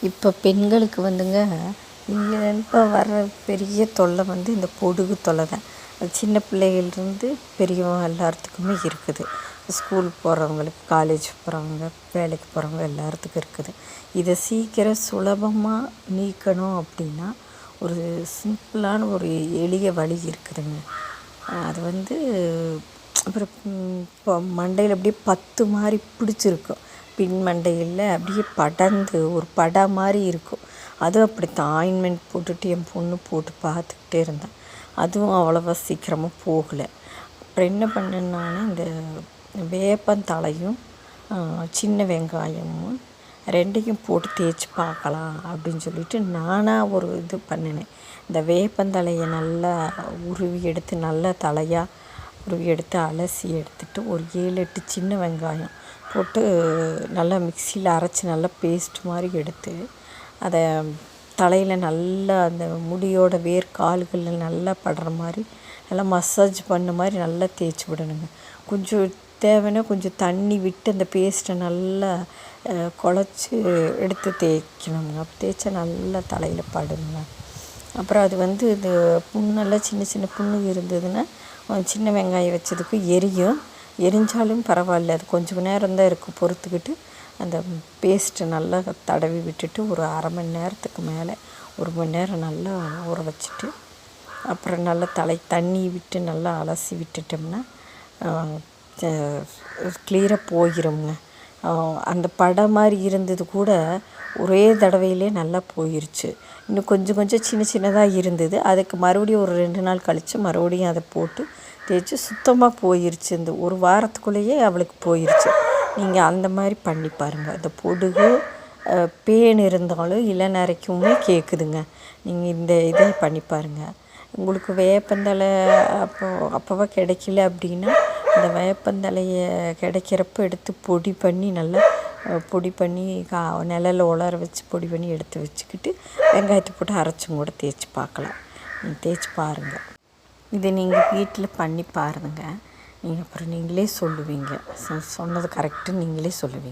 இப்போ பெண்களுக்கு வந்துங்க இப்போ வர்ற பெரிய தொல்லை வந்து இந்த பொடுகு தொல்லை தான். அது சின்ன பிள்ளைகள்லேருந்து பெரியவங்க எல்லாத்துக்குமே இருக்குது. ஸ்கூல் போகிறவங்களுக்கு, காலேஜ் போகிறவங்க, வேலைக்கு போகிறவங்க எல்லாத்துக்கும் இருக்குது. இதை சீக்கிரம் சுலபமாக நீக்கணும் அப்படின்னா ஒரு சிம்பிளான ஒரு எளிய வழி இருக்குதுங்க. அது வந்து அப்புறம் இப்போ மண்டையில் அப்படியே பத்து மாதிரி பிடிச்சிருக்கும். பின் மண்டையில் அப்படியே படர்ந்து ஒரு படம் மாதிரி இருக்கும். அதுவும் அப்படித்தான் ஆயின்மெண்ட் போட்டுட்டு என் பொண்ணு போட்டு பார்த்துக்கிட்டே இருந்தேன். அதுவும் அவ்வளோவா சீக்கிரமாக போகலை. அப்புறம் என்ன பண்ணேன்னா, இந்த வேப்பந்தழையும் சின்ன வெங்காயமும் ரெண்டையும் போட்டு தேய்ச்சி பார்க்கலாம் அப்படின்னு சொல்லிட்டு நானாக ஒரு இது பண்ணினேன். இந்த வேப்பந்தழையை நல்லா உருவி எடுத்து நல்லா தலையாக உருவி எடுத்து அலசி எடுத்துகிட்டு ஒரு 7-8 சின்ன வெங்காயம் போட்டு நல்லா மிக்சியில் அரைச்சி நல்லா பேஸ்ட் மாதிரி எடுத்து அதை தலையில் நல்லா அந்த முடியோட வேர்க்கால்களில் நல்லா படுற மாதிரி நல்லா மசாஜ் பண்ண மாதிரி நல்லா தேய்ச்சி விடணுங்க. கொஞ்சம் தேவைன்னா கொஞ்சம் தண்ணி விட்டு அந்த பேஸ்ட்டை நல்லா குழச்சி எடுத்து தேய்க்கணுங்க. தேய்ச்சா நல்லா தலையில் படுங்க. அப்புறம் அது வந்து இது புண்ணெல்லாம் சின்ன சின்ன புண்ணு இருந்ததுன்னா சின்ன வெங்காயம் வச்சதுக்கு எரிஞ்சாலும் பரவாயில்ல, அது கொஞ்சம் நேரம் தான் இருக்கும். பொறுத்துக்கிட்டு அந்த பேஸ்ட்டு நல்லா தடவி விட்டுட்டு ஒரு அரை மணி நேரத்துக்கு மேலே 1 மணி நேரம் நல்லா ஊற வச்சுட்டு அப்புறம் நல்லா தண்ணி விட்டு நல்லா அலசி விட்டுட்டோம்னா கிளியராக போயிடுங்க. அந்த படம் மாதிரி இருந்தது கூட ஒரே தடவையிலே நல்லா போயிடுச்சு. இன்னும் கொஞ்சம் கொஞ்சம் சின்ன சின்னதாக இருந்தது. அதுக்கு மறுபடியும் ஒரு 2 நாள் கழித்து மறுபடியும் அதை போட்டு தேய்ச்சி சுத்தமாக போயிடுச்சு. இந்த ஒரு வாரத்துக்குள்ளேயே அவளுக்கு போயிடுச்சு. நீங்கள் அந்த மாதிரி பண்ணி பாருங்கள். அந்த பொடுகு பேன் இருந்தாலும் இளநரைக்குமே கேட்குதுங்க. நீங்கள் இந்த இதை பண்ணி பாருங்கள். உங்களுக்கு வேப்பந்தழை அப்போவா கிடைக்கல அப்படின்னா இந்த வேப்பந்தழையை கிடைக்கிறப்ப எடுத்து பொடி பண்ணி நல்லா பொடி பண்ணி நிழல்ல உலர வச்சு பொடி பண்ணி எடுத்து வச்சுக்கிட்டு வெங்காயத்தை போட்டு அரைச்சும் கூட தேய்ச்சி பார்க்கலாம். நீங்கள் தேய்ச்சி பாருங்கள். இதை நீங்கள் வீட்டில் பண்ணி பாருங்க. நீங்கள் அப்புறம் நீங்களே சொல்லுவீங்க, சொன்னது கரெக்டுன்னு நீங்களே சொல்லுவீங்க.